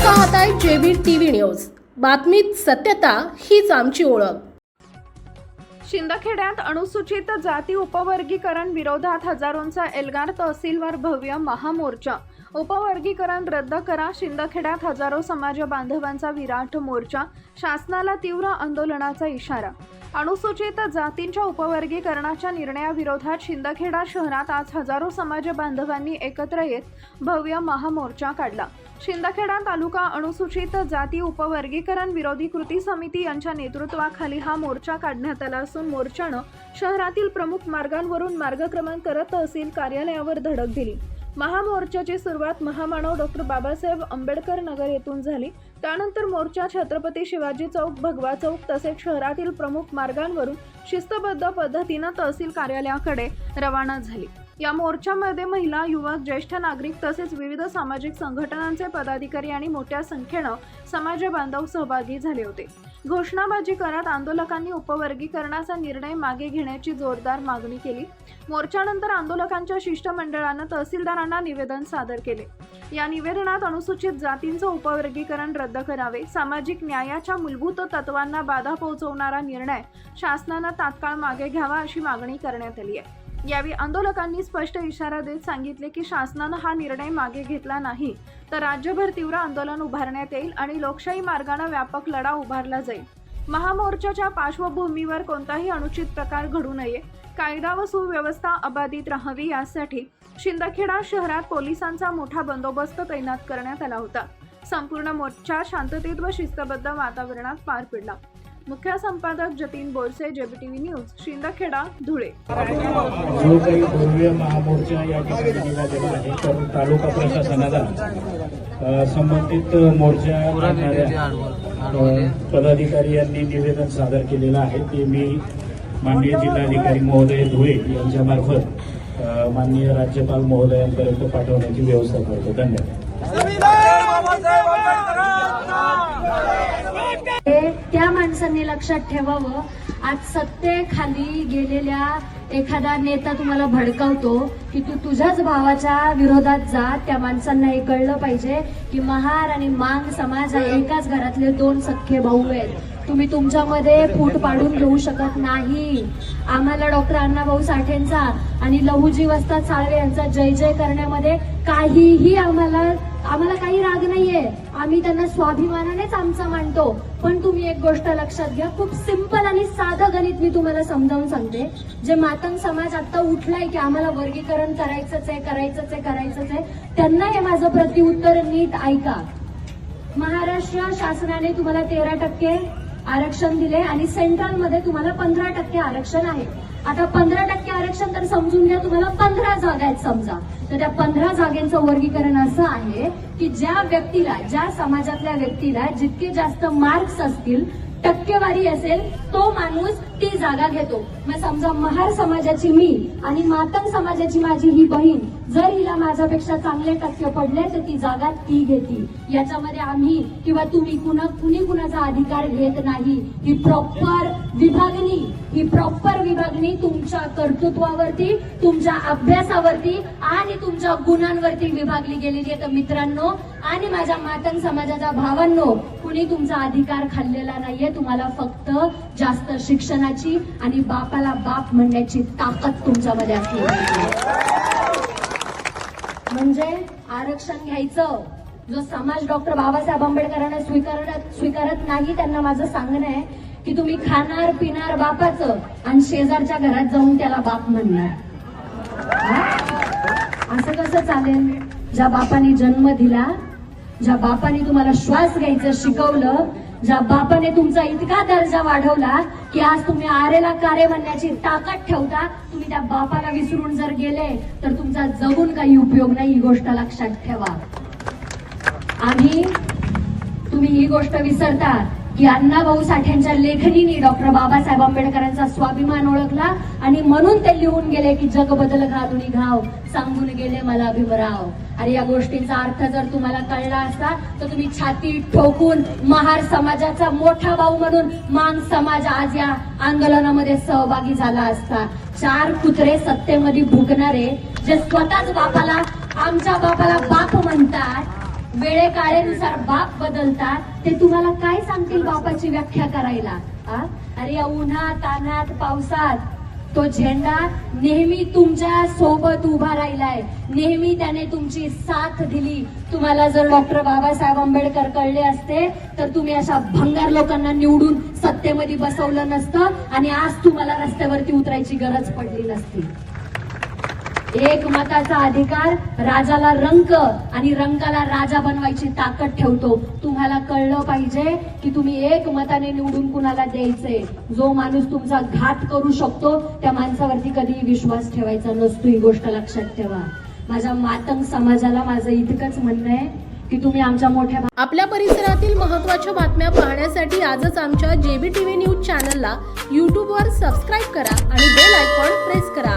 पाहताय जेबीर TV news. बातमीत सत्यता हीच आमची ओळख. शिंदखेड्यात अनुसूचित जाती उपवर्गीकरण विरोधात हजारोंचा एल्गार तहसीलवर भव्य महामोर्चा. उपवर्गीकरण रद्द करा. शिंदखेड्यात हजारो समाज बांधवांचा विराट मोर्चा. शासनाला तीव्र आंदोलनाचा इशारा. अनुसूचित जातींच्या उपवर्गीकरणाच्या निर्णयाविरोधात शिंदखेडा शहरात आज हजारो समाज बांधवांनी एकत्र येत भव्य महामोर्चा काढला. शिंदखेडा तालुका अनुसूचित जाती उपवर्गीकरण विरोधी कृती समिती यांच्या नेतृत्वाखाली हा मोर्चा काढण्यात आला असून मोर्चानं शहरातील प्रमुख मार्गांवरून मार्गक्रमण करत तहसील कार्यालयावर धडक दिली. महामोर्चाची सुरुवात महामानव डॉक्टर बाबासाहेब आंबेडकर नगर येथून झाली. त्यानंतर मोर्चा छत्रपती शिवाजी चौक, भगवा चौक तसेच शहरातील प्रमुख मार्गांवरून शिस्तबद्ध पद्धतीनं तहसील कार्यालयाकडे रवाना झाली. या मोर्चामध्ये महिला, युवक, ज्येष्ठ नागरिक तसेच विविध सामाजिक संघटनांचे पदाधिकारी आणि मोठ्या संख्येनं समाज बांधव सहभागी झाले होते. घोषणाबाजी करत आंदोलकांनी उपवर्गीकरणाचा निर्णय मागे घेण्याची जोरदार मागणी केली. मोर्चानंतर आंदोलकांच्या शिष्टमंडळानं तहसीलदारांना निवेदन सादर केले. या निवेदनात अनुसूचित जातींचं उपवर्गीकरण रद्द करावे, सामाजिक न्यायाच्या मूलभूत तत्वांना बाधा पोहोचवणारा निर्णय शासनानं तात्काळ मागे घ्यावा अशी मागणी करण्यात आली आहे. यावेळी आंदोलकांनी स्पष्ट इशारा देत सांगितले की शासनानं हा निर्णय मागे घेतला नाही तर राज्यभर तीव्र आंदोलन उभारण्यात येईल आणि लोकशाही मार्गाने व्यापक लढा उभारला जाईल. महामोर्चाच्या पार्श्वभूमीवर कोणताही अनुचित प्रकार घडू नये, कायदा व सुव्यवस्था अबाधित राहावी यासाठी शिंदखेडा शहरात पोलिसांचा मोठा बंदोबस्त तैनात करण्यात आला होता. संपूर्ण मोर्चा शांततेत व शिस्तबद्ध वातावरणात पार पडला. मुख्य संपादक जतीन बोरसे, जेबीटीव्ही न्यूज, शिंदखेडा, धुळे. जो काही भव्य महामोर्चा या ठिकाणी निघालेला आहे तर तालुका प्रशासनाला संबंधित मोर्चा पदाधिकारी यांनी निवेदन सादर केलेलं आहे. ते मी माननीय जिल्हाधिकारी महोदय धुळे यांच्या मार्फत माननीय राज्यपाल महोदयांपर्यंत पाठवण्याची व्यवस्था करतो. धन्यवाद. त्या माणसांनी लक्षात ठेवावं, आज सत्तेखाली गेलेल्या एखादा नेता तुम्हाला भडकावतो की तू तुझ्याच भावाच्या विरोधात जा. त्या माणसांना हे कळलं पाहिजे की महार आणि मांग समाज हा एकाच घरातले दोन सख्खे भाऊ आहेत. तुम्ही तुमच्यामध्ये फूट पाडून घेऊ शकत नाही. आम्हाला डॉक्टर अण्णाभाऊ साठेंचा आणि लहुजी वस्ताद साळवे यांचा जय जय करण्यामध्ये काहीही आम्हाला काही राग नाहीये. आम्ही त्यांना स्वाभिमानानेच आमचा मानतो. पण तुम्ही एक गोष्ट लक्षात घ्या, खूप सिंपल आणि साधं गणित मी तुम्हाला समजावून सांगते. जे मातंग समाज आता उठलाय की आम्हाला वर्गीकरण करायचंच आहे, त्यांना हे माझं प्रत्युत्तर नीट ऐका. महाराष्ट्र शासनाने तुम्हाला 13% आरक्षण दिले आणि सेंट्रलमध्ये तुम्हाला 15% आरक्षण आहे. आता 15% आरक्षण तर समजून घ्या, तुम्हाला 15 जागा आहेत समजा. तर त्या 15 जागेचं वर्गीकरण असं आहे की ज्या व्यक्तीला, ज्या समाजातल्या व्यक्तीला जितके जास्त मार्क्स असतील, टक्केवारी असेल, तो माणूस ती जागा घेतो. मग समजा महार समाजाची मी आणि मातंग समाजाची माझी ही बहीण, जर हिला माझ्यापेक्षा चांगले टक्के पडले तर ती जागा ती घेते. याच्यामध्ये आम्ही किंवा तुम्ही कुणी कुणाचा अधिकार घेत नाही. ही प्रॉपर विभागणी तुमच्या कर्तृत्वावरती, तुमच्या अभ्यासावरती आणि तुमच्या गुणांवरती विभागली गेलेली आहे. तर मित्रांनो आणि माझ्या मातंग समाजाच्या भावांनो, कुणी तुमचा अधिकार खाल्लेला नाहीये. तुम्हाला फक्त जास्त शिक्षणाची आणि बापाला बाप म्हणण्याची ताकद तुमच्यामध्ये असली. म्हणजे आरक्षण घ्यायचं जो समाज डॉक्टर बाबासाहेब आंबेडकरांना स्वीकारत नाही, त्यांना माझं सांगणं आहे की तुम्ही खाणार पिणार बापाचं आणि शेजारच्या घरात जाऊन त्याला बाप म्हणणार. असं कसं चालेल? ज्या बापाने जन्म दिला, ज्या बापाने तुम्हाला श्वास घ्यायचं शिकवलं, ज्या बापाने तुमचा इतका दर्जा वाढवला की आज तुम्ही आरेला कारे म्हणण्याची ताकद ठेवता, तुम्ही त्या बापाला विसरून जर गेले तर तुमचा जगून काही उपयोग नाही. ही गोष्ट लक्षात ठेवा. आणि तुम्ही ही गोष्ट विसरता की अण्णाभाऊ साठेंच्या लेखणीने डॉक्टर बाबासाहेब आंबेडकरांचा स्वाभिमान ओळखला आणि म्हणून ते लिहून गेले की जग बदल घालून घाव, सांगून गेले मला भीमराव. आणि या गोष्टींचा अर्थ जर तुम्हाला कळला असता तर तुम्ही छाती ठोकून महार समाजाचा मोठा भाऊ म्हणून मांग समाज आज या आंदोलनामध्ये सहभागी झाला असता. 4 कुत्रे सत्तेमध्ये भुकणारे, जे स्वतःच बापाला, आमच्या बापाला बाप म्हणतात, वेळे काळेनुसार बाप बदलतात ते तुम्हाला काय सांगतील बापाची व्याख्या करायला? अरे या उन्हात तान्हात पावसात तो झेंडा नेहमी तुमच्या सोबत उभा राहिलाय, नेहमी त्याने तुमची साथ दिली. तुम्हाला जर डॉक्टर बाबासाहेब आंबेडकर कळले असते तर तुम्ही अशा भंगार लोकांना निवडून सत्तेमध्ये बसवलं नसतं आणि आज तुम्हाला रस्त्यावरती उतरायची गरज पडली नसती. एक मताचा अधिकार राजाला रंक आणि रंकाला राजा बनवायची ताकद ठेवतो. तुम्हाला कळलं पाहिजे की तुम्ही एक मताने निवडून कुणाला द्यायचंय. जो माणूस तुमचा घात करू शकतो त्या माणसावरती कधीही विश्वास ठेवायचा नसतो. ही गोष्ट लक्षात ठेवा. माझ्या मातंग समाजाला माझं इतकंच म्हणणं आहे की तुम्ही आमच्या मोठ्या आपल्या परिसरातील महत्त्वाच्या बातम्या पाहण्यासाठी आजच आमच्या JBTV न्यूज चॅनलला YouTubeवर सबस्क्राईब करा आणि बेल आयकॉन प्रेस करा.